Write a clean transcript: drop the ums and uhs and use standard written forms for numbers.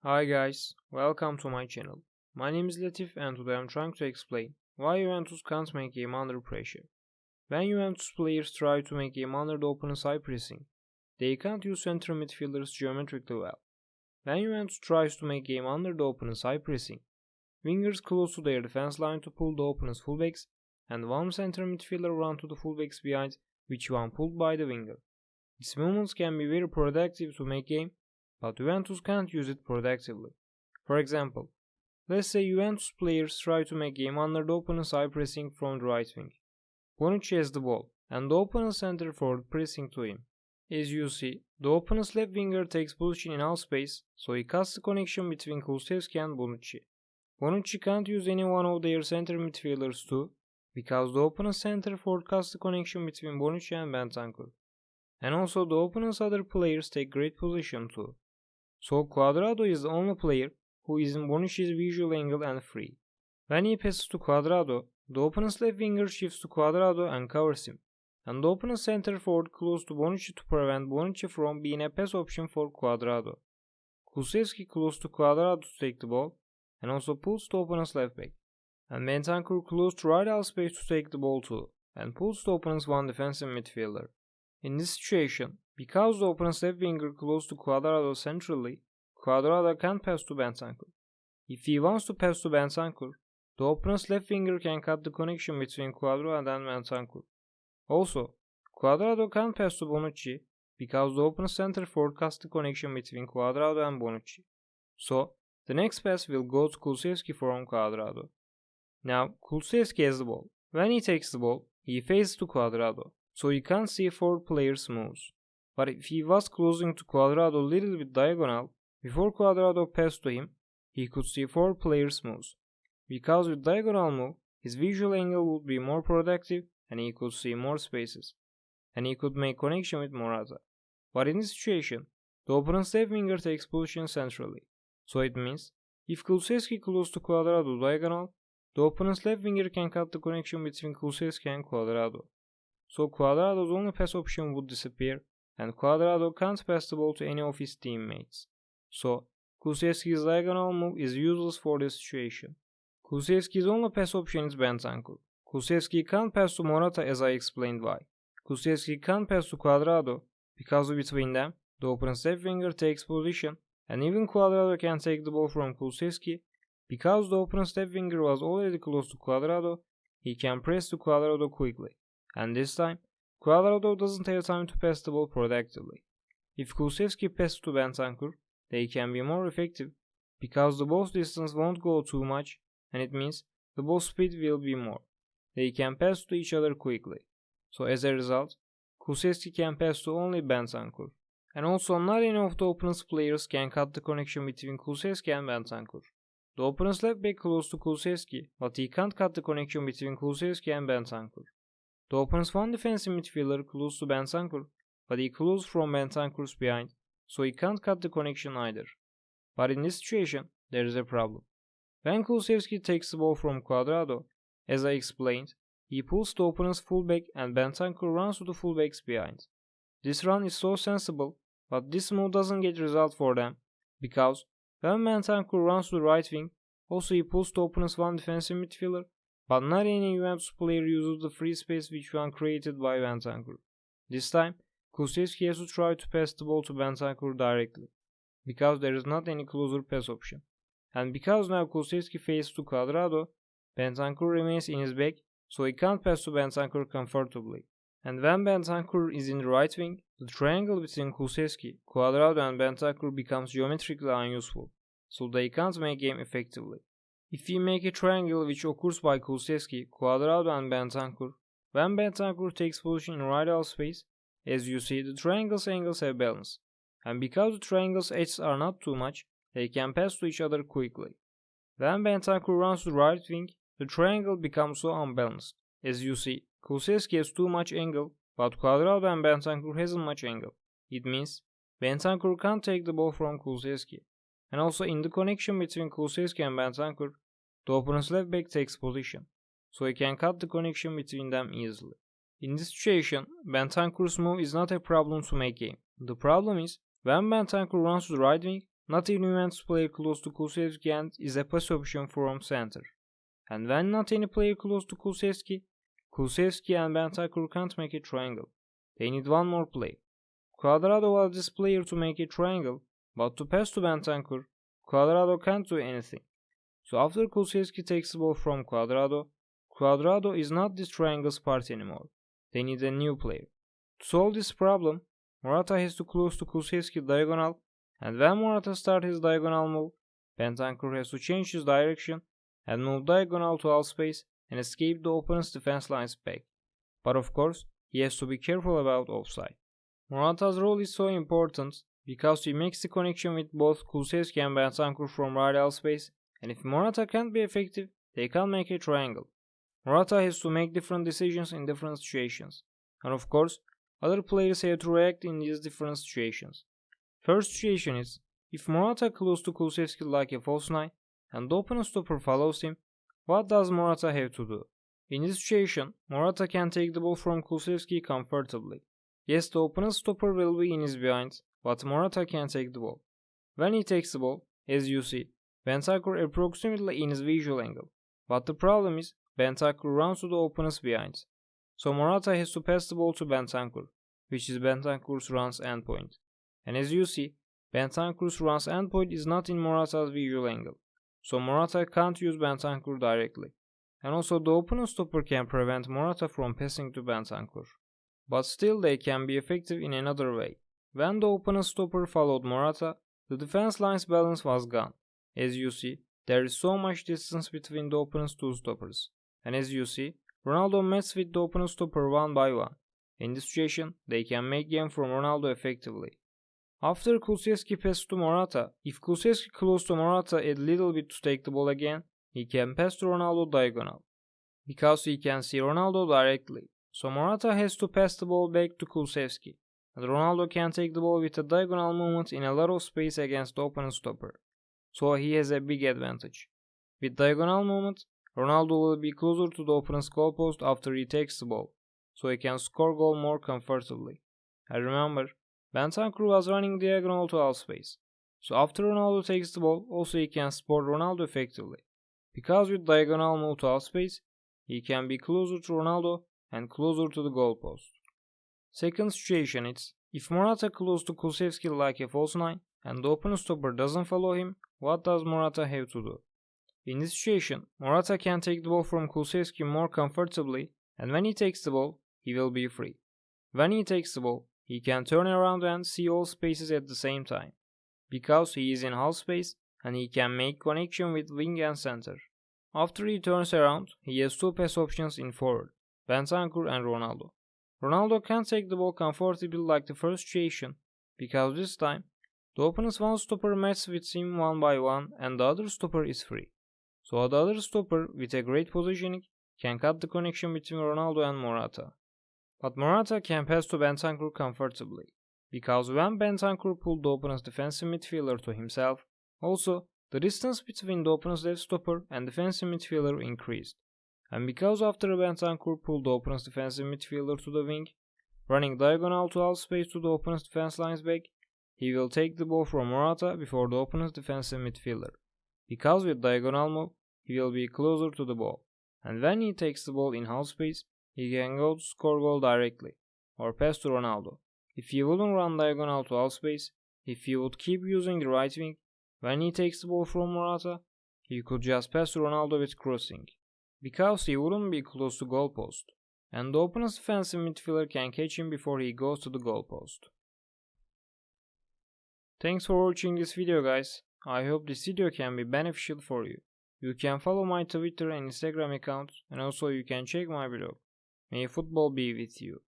Hi guys, welcome to my channel. My name is Latif and today I'm trying to explain why Juventus can't make game under pressure. When Juventus players try to make game under the opponent's high pressing, they can't use center midfielders geometrically well. When Juventus tries to make game under the opponent's high pressing, wingers close to their defense line to pull the opponent's fullbacks and one center midfielder run to the fullbacks behind which one pulled by the winger. These movements can be very productive to make game, but Juventus can't use it productively. For example, let's say Juventus players try to make game under the opponent's high pressing from the right wing. Bonucci has the ball, and the opponent's center forward pressing to him. As you see, the opponent's left winger takes position in half space, so he cuts the connection between Kulusevski and Bonucci. Bonucci can't use any one of their center midfielders too, because the opponent's center forward cuts the connection between Bonucci and Bentancur. And also the opponent's other players take great position too. So Cuadrado is the only player who is in Bonucci's visual angle and free. When he passes to Cuadrado, the opponent's left winger shifts to Cuadrado and covers him, and the opponent's center forward close to Bonucci to prevent Bonucci from being a pass option for Cuadrado. Kulusevski close to Cuadrado to take the ball, and also pulls the opponent's left back, and Bentancur close to right half space to take the ball too, and pulls the opponent's one defensive midfielder. In this situation, because the opponent's left winger close to Cuadrado centrally, Cuadrado can't pass to Bentancur. If he wants to pass to Bentancur, the opponent's left winger can cut the connection between Cuadrado and Bentancur. Also, Cuadrado can't pass to Bonucci because the opponent's center forward cuts the connection between Cuadrado and Bonucci. So, the next pass will go to Kulusevski from Cuadrado. Now, Kulusevski has the ball. When he takes the ball, he faces to Cuadrado, so he can't see forward players' moves. But if he was closing to Cuadrado a little bit diagonal, before Cuadrado passed to him, he could see forward players' moves. Because with diagonal move, his visual angle would be more productive and he could see more spaces. And he could make connection with Morata. But in this situation, the opponent's left winger takes position centrally. So it means, if Kulusevski close to Cuadrado diagonal, the opponent's left winger can cut the connection between Kulusevski and Cuadrado. So Cuadrado's only pass option would disappear, and Cuadrado can't pass the ball to any of his teammates. So, Kulusevski's diagonal move is useless for this situation. Kulusevski's only pass option is Bentancur. Kulusevski can't pass to Morata as I explained why. Kulusevski can't pass to Cuadrado because between them, the opponent's left winger takes position, and even Cuadrado can take the ball from Kulusevski. Because the opponent's left winger was already close to Cuadrado, he can press to Cuadrado quickly. And this time, Cuadrado doesn't have time to pass the ball productively. If Kulusevski passes to Bentancur, they can be more effective because the ball distance won't go too much and it means the ball speed will be more. They can pass to each other quickly. So as a result, Kulusevski can pass to only Bentancur. And also not any of the opponent's players can cut the connection between Kulusevski and Bentancur. The opponent's left back close to Kulusevski, but he can't cut the connection between Kulusevski and Bentancur. The opponent's one defensive midfielder close to Bentancur, but he close from Bentancur's behind, so he can't cut the connection either. But in this situation, there is a problem. When Kulusevski takes the ball from Cuadrado, as I explained, he pulls the opponent's fullback and Bentancur runs to the fullbacks behind. This run is so sensible, but this move doesn't get result for them, because when Bentancur runs to the right wing, also he pulls the opponent's one defensive midfielder, but not any Juventus player uses the free space which one created by Bentancur. This time, Kulusevski has to try to pass the ball to Bentancur directly, because there is not any closer pass option. And because now Kulusevski faces to Cuadrado, Bentancur remains in his back, so he can't pass to Bentancur comfortably. And when Bentancur is in the right wing, the triangle between Kulusevski, Cuadrado and Bentancur becomes geometrically unuseful, so they can't make game effectively. If we make a triangle which occurs by Kulusevski, Cuadrado and Bentancur, when Bentancur takes position in right half space, as you see the triangle's angles have balance, and because the triangle's edges are not too much, they can pass to each other quickly. When Bentancur runs to the right wing, the triangle becomes so unbalanced. As you see, Kulusevski has too much angle, but Cuadrado and Bentancur hasn't much angle. It means Bentancur can't take the ball from Kulusevski. And also in the connection between Kulusevski and Bentancur, the opponent's left back takes position, so he can cut the connection between them easily. In this situation, Bentancur's move is not a problem to make game. The problem is, when Bentancur runs to the right wing, not any Juventus player close to Kulusevski and is a pass option from center. And when not any player close to Kulusevski, Kulusevski and Bentancur can't make a triangle. They need one more player. Cuadrado was this player to make a triangle, but to pass to Bentancur, Cuadrado can't do anything. So after Kulusevski takes the ball from Cuadrado, Cuadrado is not this triangle's part anymore. They need a new player. To solve this problem, Morata has to close to Kulusevski diagonal, and when Morata starts his diagonal move, Bentancur has to change his direction and move diagonal to half space and escape the opponent's defense line's back. But of course, he has to be careful about offside. Morata's role is so important because he makes the connection with both Kulusevski and Bentancur from right half space, and if Morata can't be effective, they can't make a triangle. Morata has to make different decisions in different situations, and of course, other players have to react in these different situations. First situation is, if Morata close to Kulusevski like a false 9, and the opponent stopper follows him, what does Morata have to do? In this situation, Morata can take the ball from Kulusevski comfortably. Yes, the opponent stopper will be in his behind, but Morata can take the ball. When he takes the ball, as you see, Bentancur approximately in his visual angle, but the problem is Bentancur runs to the opponent's behind. So Morata has to pass the ball to Bentancur, which is Bentancur's runs endpoint. And as you see, Bentancur's runs endpoint is not in Morata's visual angle, so Morata can't use Bentancur directly. And also the opponent stopper can prevent Morata from passing to Bentancur. But still they can be effective in another way. When the opponent stopper followed Morata, the defense line's balance was gone. As you see, there is so much distance between the opponent's two stoppers. And as you see, Ronaldo meets with the opponent stopper one by one. In this situation, they can make game from Ronaldo effectively. After Kulusevski passes to Morata, if Kulusevski close to Morata a little bit to take the ball again, he can pass to Ronaldo diagonal, because he can see Ronaldo directly. So Morata has to pass the ball back to Kulusevski, and Ronaldo can take the ball with a diagonal movement in a lot of space against the opponent stopper. So he has a big advantage. With diagonal movement, Ronaldo will be closer to the opponent's goalpost after he takes the ball, so he can score goal more comfortably. And remember, Bentancur was running diagonal to half space, so after Ronaldo takes the ball, also he can support Ronaldo effectively, because with diagonal move to half space, he can be closer to Ronaldo and closer to the goalpost. Second situation is, if Morata close to Kulusevski like a false 9 and the opponent stopper doesn't follow him, what does Morata have to do? In this situation, Morata can take the ball from Kulusevski more comfortably, and when he takes the ball, he will be free. When he takes the ball, he can turn around and see all spaces at the same time, because he is in half space and he can make connection with wing and center. After he turns around, he has two pass options in forward, Bentancur and Ronaldo. Ronaldo can't take the ball comfortably like the first situation, because this time, the opponent's one stopper matches with him one by one and the other stopper is free. So the other stopper, with a great positioning, can cut the connection between Ronaldo and Morata. But Morata can pass to Bentancur comfortably, because when Bentancur pulled the opponent's defensive midfielder to himself, also the distance between the opponent's left stopper and defensive midfielder increased. And because after Bentancur pulled the opponent's defensive midfielder to the wing, running diagonal to half space to the opponent's defense line's back, he will take the ball from Morata before the opponent's defensive midfielder. Because with diagonal move, he will be closer to the ball, and when he takes the ball in half space, he can go to score goal directly, or pass to Ronaldo. If he wouldn't run diagonal to half space, if he would keep using the right wing, when he takes the ball from Morata, he could just pass to Ronaldo with crossing, because he wouldn't be close to goalpost, and the opponent's defensive midfielder can catch him before he goes to the goalpost. Thanks for watching this video, guys. I hope this video can be beneficial for you. You can follow my Twitter and Instagram accounts, and also you can check my blog. May football be with you.